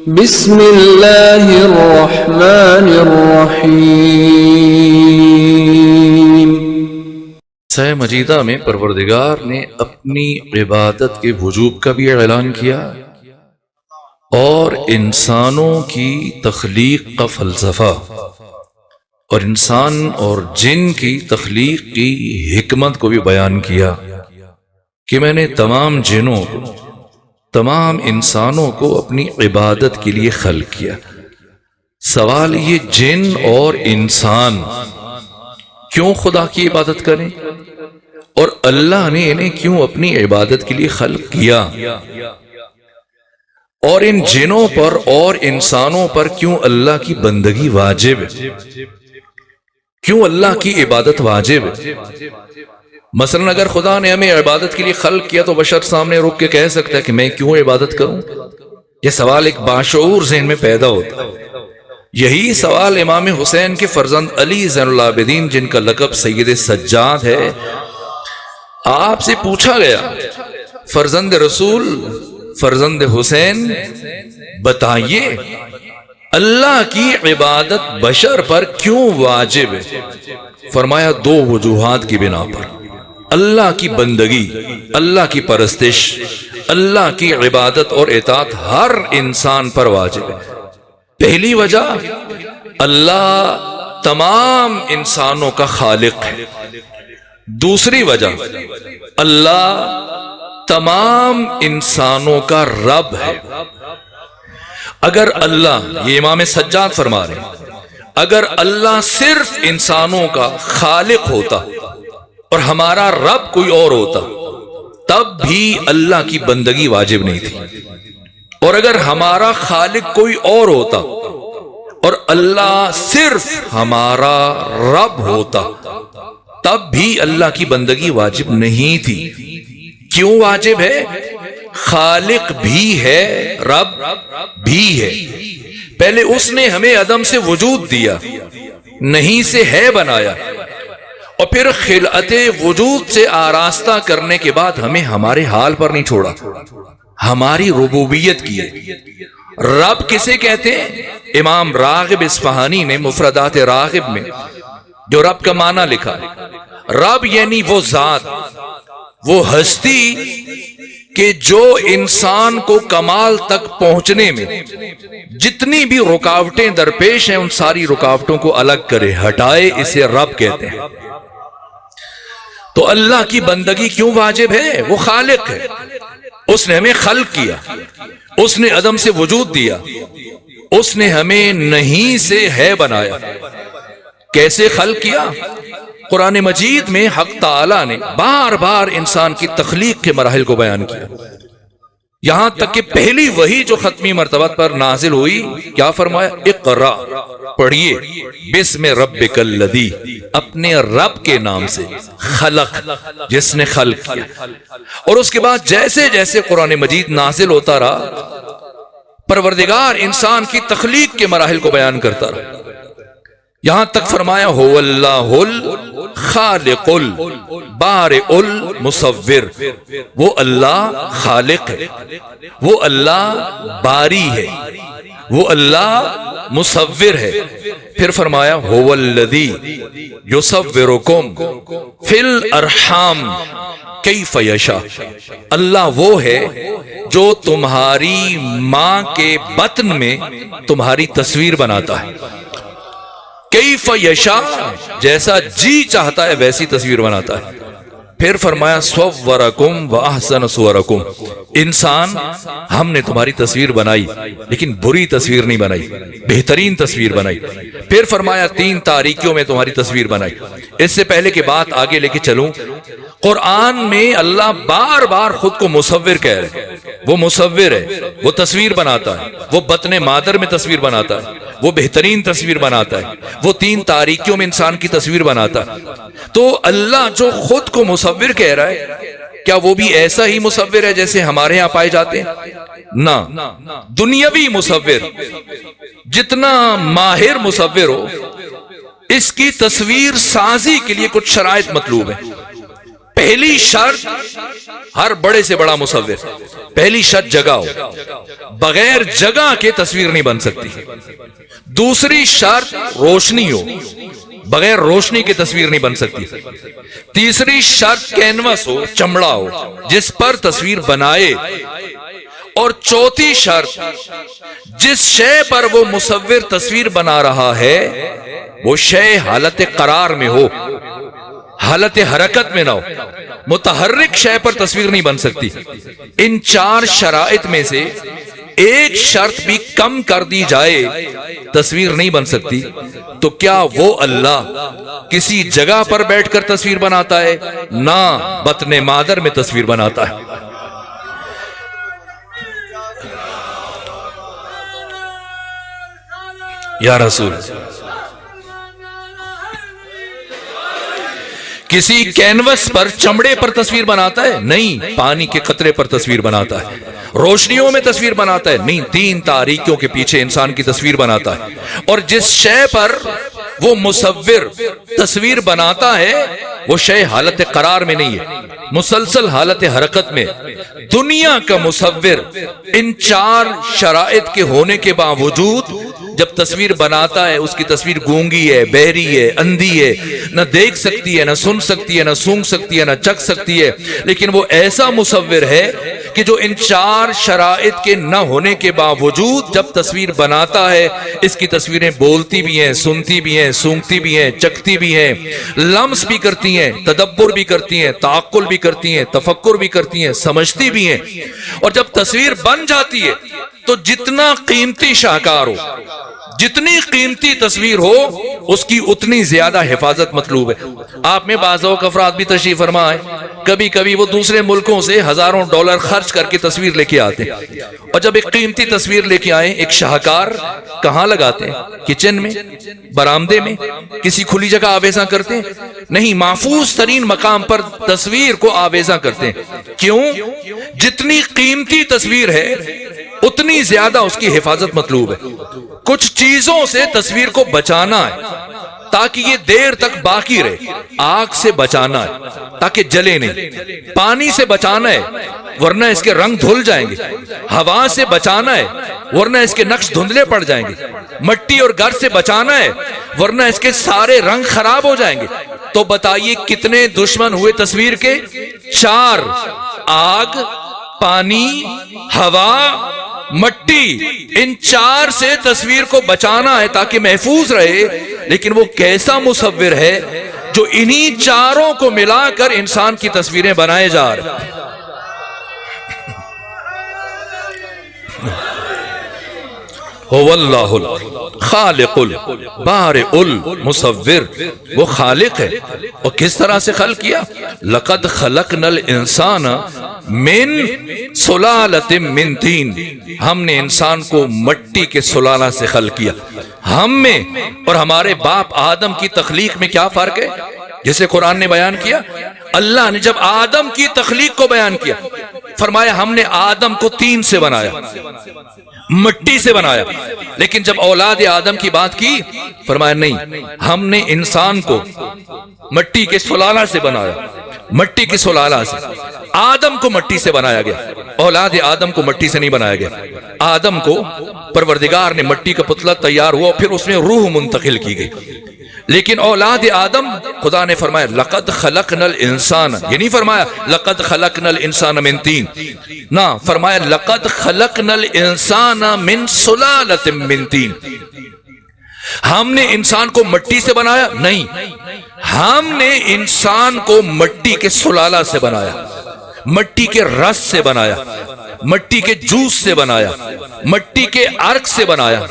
بسم اللہ الرحمن الرحیم۔ سورہ مجیدہ میں پروردگار نے اپنی عبادت کے وجوب کا بھی اعلان کیا اور انسانوں کی تخلیق کا فلسفہ اور انسان اور جن کی تخلیق کی حکمت کو بھی بیان کیا کہ میں نے تمام جنوں کو، تمام انسانوں کو اپنی عبادت کے لیے خلق کیا۔ سوال یہ جن اور انسان کیوں خدا کی عبادت کریں اور اللہ نے انہیں کیوں اپنی عبادت کے لیے خلق کیا، اور ان جنوں پر اور انسانوں پر کیوں اللہ کی بندگی واجب ہے، کیوں اللہ کی عبادت واجب ہے۔ مثلا اگر خدا نے ہمیں عبادت کے لیے خلق کیا تو بشر سامنے رک کے کہہ سکتا ہے کہ میں کیوں عبادت کروں؟ یہ سوال ایک باشعور ذہن میں پیدا ہوتا ہے۔ یہی سوال امام حسین کے فرزند علی زین العابدین، جن کا لقب سید سجاد ہے، آپ سے پوچھا گیا، فرزند رسول، فرزند حسین، بتائیے اللہ کی عبادت بشر پر کیوں واجب ہے؟ فرمایا دو وجوہات کی بنا پر۔ اللہ کی بندگی، اللہ کی پرستش، اللہ کی عبادت اور اطاعت ہر انسان پر واجب ہے۔ پہلی وجہ، اللہ تمام انسانوں کا خالق ہے۔ دوسری وجہ، اللہ تمام انسانوں کا رب ہے۔ اگر اللہ، یہ امام سجاد فرما رہے ہیں، اگر اللہ صرف انسانوں کا خالق ہوتا اور ہمارا رب کوئی اور ہوتا تب بھی اللہ کی بندگی واجب نہیں تھی، اور اگر ہمارا خالق کوئی اور ہوتا اور اللہ صرف ہمارا رب ہوتا تب بھی اللہ کی بندگی واجب نہیں تھی۔ کیوں واجب ہے؟ خالق بھی ہے، رب بھی ہے۔ پہلے اس نے ہمیں عدم سے وجود دیا، نہیں سے ہے بنایا، اور پھر خلعت وجود سے آراستہ کرنے کے بعد ہمیں ہمارے حال پر نہیں چھوڑا، ہماری ربوبیت کی ہے۔ رب کسے کہتے ہیں؟ امام راغب اصفہانی نے مفردات راغب میں جو رب کا معنی لکھا، رب یعنی وہ ذات، وہ ہستی کہ جو انسان کو کمال تک پہنچنے میں جتنی بھی رکاوٹیں درپیش ہیں ان ساری رکاوٹوں کو الگ کرے، ہٹائے، اسے رب کہتے ہیں۔ تو اللہ کی بندگی کیوں واجب ہے؟ وہ خالق ہے، اس نے ہمیں خلق کیا، اس نے عدم سے وجود دیا، اس نے ہمیں نہیں سے ہے بنایا۔ کیسے خلق کیا؟ قرآن مجید میں حق تعالی نے بار بار انسان کی تخلیق کے مراحل کو بیان کیا، یہاں تک کہ پہلی وحی جو ختمی مرتبہ پر نازل ہوئی، کیا فرمایا؟ اقرا، پڑھیے، بسم ربک الذی، اپنے رب کے نام سے، خلق، جس نے خلق کیا۔ اور اس کے بعد جیسے جیسے قرآن مجید نازل ہوتا رہا، پروردگار انسان کی تخلیق کے مراحل کو بیان کرتا رہا، یہاں تک فرمایا هو اللہ الخالق البارئ المصور، وہ اللہ خالق ہے، وہ اللہ باری ہے، وہ اللہ مصور ہے۔ پھر فرمایا هو الذی یصورکم فی الارحام کیف یشاء، اللہ وہ ہے جو تمہاری ماں کے بطن میں تمہاری تصویر بناتا ہے، کیف یشاء، جیسا جی چاہتا ہے ویسی تصویر بناتا ہے۔ پھر فرمایا صورکم واحسن صورکم، انسان ہم نے تمہاری تصویر بنائی لیکن بری تصویر نہیں بنائی، بہترین تصویر بنائی۔ پھر فرمایا 3 تاریکیوں میں تمہاری تصویر بنائی۔ اس سے پہلے کہ بات آگے لے کے چلوں، قرآن میں اللہ بار بار خود کو مصور کہہ رہے، وہ مصور ہے، وہ تصویر بناتا ہے، وہ بطن مادر میں تصویر بناتا ہے، وہ بہترین تصویر بناتا ہے، وہ 3 تاریکیوں میں انسان کی تصویر بناتا ہے۔ تو اللہ جو خود کو مصور کہہ رہا ہے، کیا وہ بھی ایسا ہی مصور ہے جیسے ہمارے ہاں پائے جاتے ہیں؟ نہ، دنیاوی مصور جتنا ماہر مصور ہو، اس کی تصویر سازی کے لیے کچھ شرائط مطلوب ہے۔ پہلی شرط ہر بڑے سے بڑا مصور، پہلی شرط جگہ ہو، بغیر جگہ کے تصویر نہیں بن سکتی۔ دوسری شرط روشنی ہو، بغیر روشنی کی تصویر نہیں بن سکتی۔ تیسری شرط کینوس ہو، چمڑا ہو جس پر تصویر بنائے۔ اور چوتھی شرط جس شے پر وہ مصور تصویر بنا رہا ہے وہ شے حالت قرار میں ہو، حالت حرکت میں نہ ہو، متحرک شے پر تصویر نہیں بن سکتی۔ ان چار شرائط میں سے ایک شرط بھی کم کر دی جائے تصویر نہیں بن سکتی۔ تو کیا وہ اللہ کسی جگہ پر بیٹھ کر تصویر بناتا ہے؟ نہ، بطن مادر میں تصویر بناتا ہے۔ یا رسول، کسی کینوس پر، چمڑے پر تصویر بناتا ہے؟ نہیں، پانی کے قطرے پر تصویر بناتا ہے۔ روشنیوں میں تصویر بناتا ہے؟ نہیں، تین تاریکیوں کے پیچھے انسان کی تصویر بناتا ہے۔ اور جس شے پر وہ مصور تصویر بناتا ہے وہ شے حالت قرار میں نہیں ہے، مسلسل حالت حرکت میں۔ دنیا کا مصور ان چار شرائط کے ہونے کے باوجود جب تصویر بناتا ہے، اس کی تصویر گونگی ہے، بہری ہے، اندھی ہے، نہ دیکھ سکتی ہے، نہ سن سکتی ہے، نہ سونگ سکتی ہے، نہ چکھ سکتی ہے، لیکن وہ ایسا مصور ہے کہ جو ان چار شرائط کے نہ ہونے کے باوجود جب تصویر بناتا ہے، اس کی تصویریں بولتی بھی ہیں، سنتی بھی ہیں، سونگتی بھی ہیں، چکھتی بھی ہیں، لمس بھی کرتی ہیں، تدبر بھی کرتی ہیں، تعقل بھی کرتی ہیں، تفکر بھی کرتی ہیں، سمجھتی بھی ہیں۔ اور جب تصویر بن جاتی ہے تو جتنا قیمتی شاہکار ہو، جتنی قیمتی تصویر ہو، اس کی اتنی زیادہ حفاظت مطلوب ہے۔ آپ میں بعض اوقات افراد بھی تشریف فرما ہے، کبھی کبھی وہ دوسرے ملکوں سے ہزاروں ڈالر خرچ کر کے تصویر لے کے آتے ہیں، اور جب ایک قیمتی تصویر لے کے آئے، ایک شاہکار، کہاں لگاتے ہیں؟ کچن میں، برآمدے میں، کسی کھلی جگہ آویزاں کرتے ہیں؟ نہیں، محفوظ ترین مقام پر تصویر کو آویزاں کرتے ہیں۔ کیوں؟ جتنی قیمتی تصویر ہے اتنی زیادہ اس کی حفاظت مطلوب ہے۔ کچھ چیزوں سے تصویر کو بچانا ہے تاکہ یہ دیر تک باقی رہے، آگ سے بچانا ہے تاکہ جلے نہیں، پانی سے بچانا ہے ورنہ اس کے رنگ دھل جائیں گے، ہوا سے بچانا ہے ورنہ اس کے نقش دھندلے پڑ جائیں گے، مٹی اور گرد سے بچانا ہے ورنہ اس کے سارے رنگ خراب ہو جائیں گے۔ تو بتائیے کتنے دشمن ہوئے تصویر کے؟ چار: آگ، پانی، ہوا، مٹی۔ ان چار سے تصویر کو بچانا ہے تاکہ محفوظ رہے۔ لیکن وہ کیسا مصور ہے جو انہی چاروں کو ملا کر انسان کی تصویریں بنائے جا رہے ہیں۔ هو اللہ الخالق البارئ المصور، وہ خالق ہے۔ اور کس طرح سے خلق کیا؟ لقد خلقنا الانسان من سلالۃ من طین، ہم نے انسان کو مٹی کے سلالہ سے خلق کیا۔ ہم میں اور ہمارے باپ آدم کی تخلیق میں کیا فرق ہے؟ جسے قرآن نے بیان کیا، اللہ نے جب آدم کی تخلیق کو بیان کیا، فرمایا ہم نے آدم کو طین سے بنایا، مٹی سے بنایا۔ لیکن جب اولاد آدم کی بات کی، فرمایا نہیں، ہم نے انسان کو مٹی کے سلالہ سے بنایا، مٹی کے سلالہ سے۔ آدم کو مٹی سے بنایا گیا، اولاد آدم کو مٹی سے نہیں بنایا گیا۔ آدم کو پروردگار نے مٹی کا پتلا تیار ہوا، پھر اس میں روح منتقل کی گئی۔ لیکن اولاد آدم، خدا نے فرمایا لقد خلقنا الانسان، یہ نہیں فرمایا لقد خلقنا الانسان من طین، نہ، فرمایا لقد خلقنا الانسان من سلالۃ من طین۔ ہم نے انسان کو مٹی سے بنایا؟ نہیں، ہم نے انسان کو مٹی کے سلالہ سے بنایا، مٹی کے رس سے بنایا، مٹی کے جوس سے بنایا، مٹی کے عرق سے بنایا۔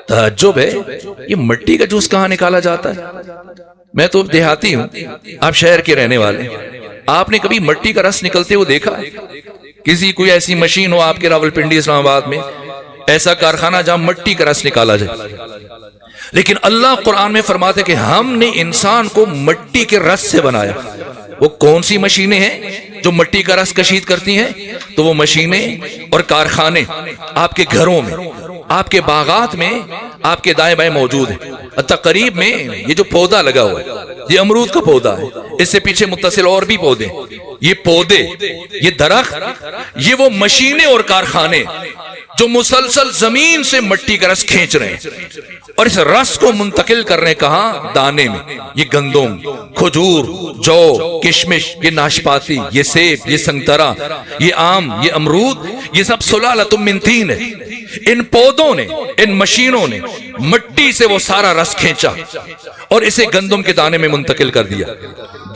تعجب ہے، یہ مٹی کا جوس کہاں نکالا جاتا ہے؟ میں تو دیہاتی ہوں، آپ شہر کے رہنے والے، آپ نے کبھی مٹی کا رس نکلتے ہوئے دیکھا؟ کسی کوئی ایسی مشین ہو آپ کے راولپنڈی اسلام آباد میں، ایسا کارخانہ جہاں مٹی کا رس نکالا جائے؟ لیکن اللہ قرآن میں فرماتے کہ ہم نے انسان کو مٹی کے رس سے بنایا۔ وہ کون سی مشینیں ہیں جو مٹی کا رس کشید کرتی ہیں؟ تو وہ مشینیں اور کارخانے آپ کے گھروں میں، آپ کے باغات میں، آپ کے دائیں بائیں موجود ہیں۔ تقریب میں یہ جو پودا لگا ہوا ہے یہ امرود کا پودا ہے، اس سے پیچھے متصل اور بھی پودے، یہ پودے، یہ درخت، یہ وہ مشینیں اور کارخانے جو مسلسل زمین سے مٹی کا رس کھینچ رہے ہیں اور اس رس کو منتقل کرنے کہاں؟ دانے میں۔ یہ گندم، کھجور، جو، کشمش، یہ ناشپاتی، یہ سیب، یہ سنگترا، یہ آم، یہ امرود، یہ سب سلالۃ من طین ہے۔ ان پودوں نے، ان مشینوں نے مٹی سے وہ سارا رس کھینچا اور اسے گندم کے دانے میں منتقل کر دیا،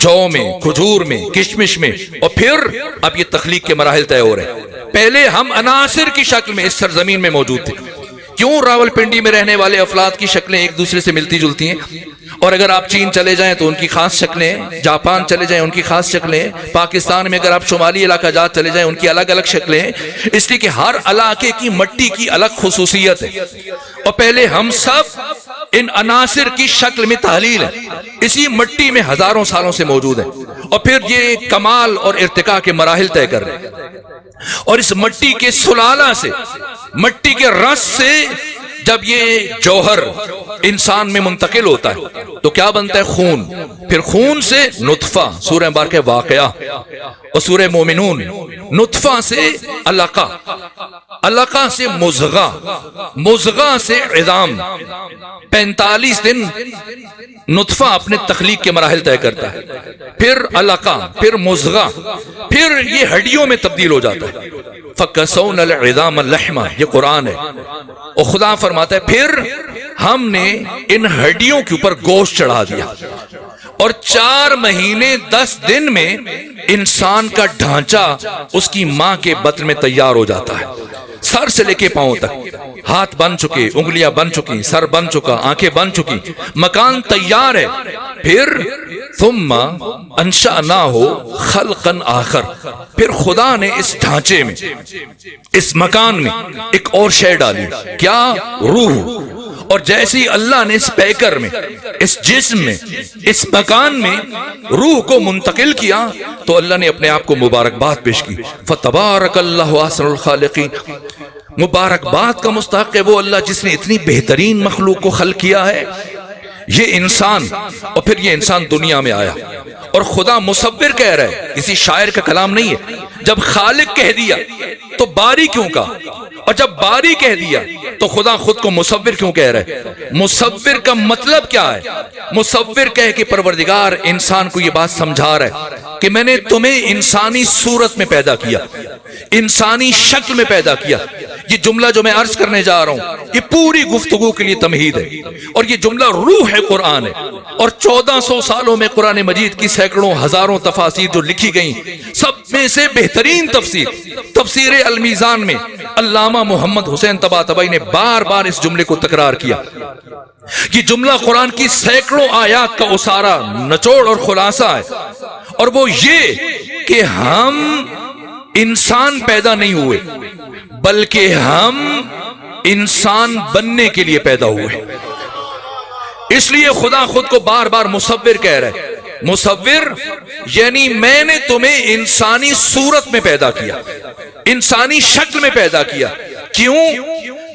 جو میں، کھجور میں، کشمش میں، اور پھر اب یہ تخلیق کے مراحل طے ہو رہے ہیں۔ پہلے ہم عناصر کی شکل میں اس سرزمین میں موجود تھے۔ کیوں راول پنڈی میں رہنے والے افراد کی شکلیں ایک دوسرے سے ملتی جلتی ہیں، اور اگر آپ چین چلے جائیں تو ان کی خاص شکلیں ہیں، جاپان چلے جائیں ان کی خاص شکلیں ہیں، پاکستان میں اگر آپ شمالی علاقہ جات چلے جائیں ان کی الگ الگ شکلیں ہیں، اس لیے کہ ہر علاقے کی مٹی کی الگ خصوصیت ہے۔ اور پہلے ہم سب ان عناصر کی شکل میں تحلیل ہے، اسی مٹی میں ہزاروں سالوں سے موجود ہیں، اور پھر یہ کمال اور ارتقاء کے مراحل طے کر رہے ہیں۔ اور اس مٹی کے سلالہ سے، مٹی کے رس سے جب یہ جوہر انسان میں منتقل ہوتا ہے تو کیا بنتا ہے؟ خون۔ پھر خون سے نطفہ، سورہ مبارکہ واقعہ اور سورہ مومنون، نطفہ سے علقہ، علقہ سے مضغہ، مضغہ سے عظام۔ 45 دن نطفہ اپنے تخلیق کے مراحل طے کرتا ہے، پھر علقہ، پھر مضغہ، پھر یہ ہڈیوں میں تبدیل ہو جاتا ہے۔ فَكَسَوْنَا الْعِظَامَ اللَّحْمَ، یہ قرآن ہے، اور خدا فرماتا ہے پھر ہم نے ان ہڈیوں کے اوپر گوشت چڑھا دیا، اور 4 مہینے 10 دن میں انسان کا ڈھانچہ اس کی ماں کے بطن میں تیار ہو جاتا ہے، سر سے لے کے پاؤں تک۔ ہاتھ بن چکے، انگلیاں بن چکی، سر بن چکا، آنکھیں بن چکی، مکان تیار ہے۔ پھر ثم انشأناہ خلقا آخر، پھر خدا نے اس ڈھانچے میں، اس مکان میں ایک اور شے ڈالی، کیا؟ روح۔ اور جیسے ہی اللہ نے اس پیکر میں، اس جسم میں، اس مکان میں روح کو منتقل کیا تو اللہ نے اپنے آپ کو مبارکباد پیش کی۔ فتبارک اللہ احسن الخالقین، مبارکباد کا مستحق ہے وہ اللہ جس نے اتنی بہترین مخلوق کو خلق کیا ہے، یہ انسان۔ اور پھر یہ انسان دنیا میں آیا، اور خدا مصور کہہ رہا ہے، کسی شاعر کا کلام نہیں ہے۔ جب خالق کہہ دیا تو باری کیوں کہا، اور جب باری کہہ دیا تو خدا خود کو مصور کیوں کہہ رہا ہے؟ مصور کا مطلب کیا ہے؟ مصور کہہ کے پروردگار انسان کو یہ بات سمجھا رہا ہے کہ میں نے تمہیں انسانی صورت میں پیدا کیا، انسانی شکل میں پیدا کیا۔ یہ جملہ جو میں عرض کرنے جا رہا ہوں یہ پوری گفتگو کے لیے تمہید ہے، اور یہ جملہ روح ہے، قرآن ہے، اور 1400 سالوں میں قرآن مجید کی سینکڑوں ہزاروں تفاسیر جو لکھی گئیں، سب میں سے بہترین تفسیر، تفسیر المیزان میں علامہ محمد حسین طباطبائی نے بار بار اس جملے کو تکرار کیا۔ یہ جملہ قرآن کی سینکڑوں آیات کا اسارہ، نچوڑ اور خلاصہ ہے، اور وہ یہ کہ ہم انسان پیدا نہیں ہوئے بلکہ ہم انسان بننے کے لیے پیدا ہوئے۔ اس لیے خدا خود کو بار بار مصور کہہ رہا ہے۔ مصور یعنی میں نے تمہیں انسانی صورت میں پیدا کیا، انسانی شکل میں پیدا کیا۔ کیوں؟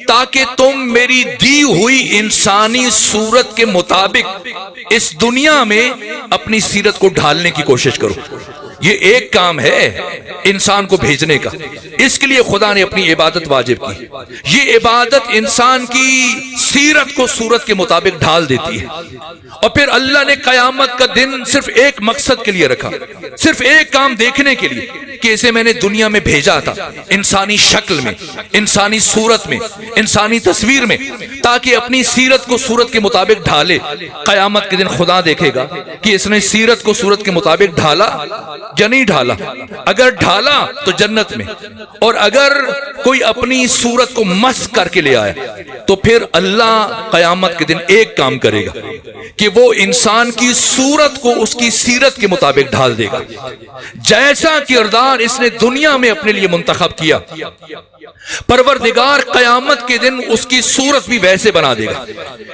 تاکہ تم میری دی ہوئی انسانی صورت کے مطابق اس دنیا میں اپنی سیرت کو ڈھالنے کی کوشش کرو۔ یہ ایک کام ہے انسان کو بھیجنے کا، اس کے لیے خدا نے اپنی عبادت واجب کی۔ یہ عبادت انسان کی سیرت کو صورت کے مطابق ڈھال دیتی ہے، اور پھر اللہ نے قیامت کا دن صرف ایک مقصد کے لیے رکھا، صرف ایک کام دیکھنے کے لیے کہ اسے میں نے دنیا میں بھیجا تھا، انسانی شکل میں، انسانی صورت میں، انسانی تصویر میں، تاکہ اپنی سیرت کو صورت کے مطابق ڈھالے۔ قیامت کے دن خدا دیکھے گا کہ اس نے سیرت کو صورت کے مطابق ڈھالا یا نہیں ڈھالا۔ اگر ڈھالا تو جنت میں، اور اگر کوئی اپنی صورت کو مسخ کر کے لے آیا تو پھر اللہ قیامت کے دن ایک کام کرے گا کہ وہ انسان کی صورت کو اس کی سیرت کے مطابق ڈھال دے گا۔ جیسا کردار اس نے دنیا میں اپنے لیے منتخب کیا، پروردگار قیامت کے دن اس کی صورت بھی ویسے بنا دے گا۔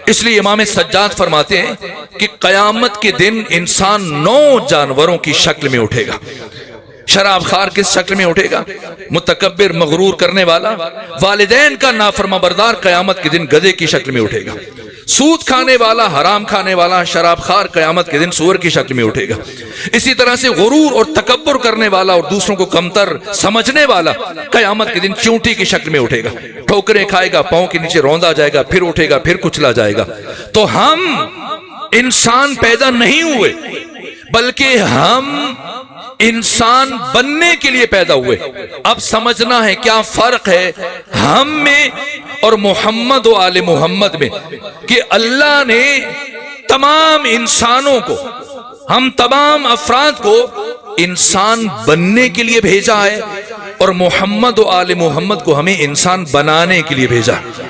اس لیے امام سجاد فرماتے ہیں کہ قیامت کے دن انسان 9 جانوروں کی شکل میں اٹھے گا۔ شراب خار کس شکل میں اٹھے گا؟ متکبر، مغرور کرنے والا، والدین کا نافرما بردار قیامت کے دن گدھے کی شکل میں اٹھے گا۔ سود کھانے والا، حرام کھانے والا، شراب خار قیامت کے دن سور کی شکل میں اٹھے گا۔ اسی طرح سے غرور اور تکبر کرنے والا اور دوسروں کو کمتر سمجھنے والا قیامت کے دن چونٹی کی شکل میں اٹھے گا، ٹھوکریں کھائے گا، پاؤں کے نیچے روندا جائے گا، پھر اٹھے گا، پھر کچلا جائے گا۔ تو ہم انسان پیدا نہیں ہوئے، بلکہ ہم انسان بننے کے لیے پیدا ہوئے۔ اب سمجھنا ہے کیا فرق ہے ہم میں اور محمد و آل محمد میں، کہ اللہ نے تمام انسانوں کو، ہم تمام افراد کو انسان بننے کے لیے بھیجا ہے، اور محمد و آل محمد کو ہمیں انسان بنانے کے لیے بھیجا ہے۔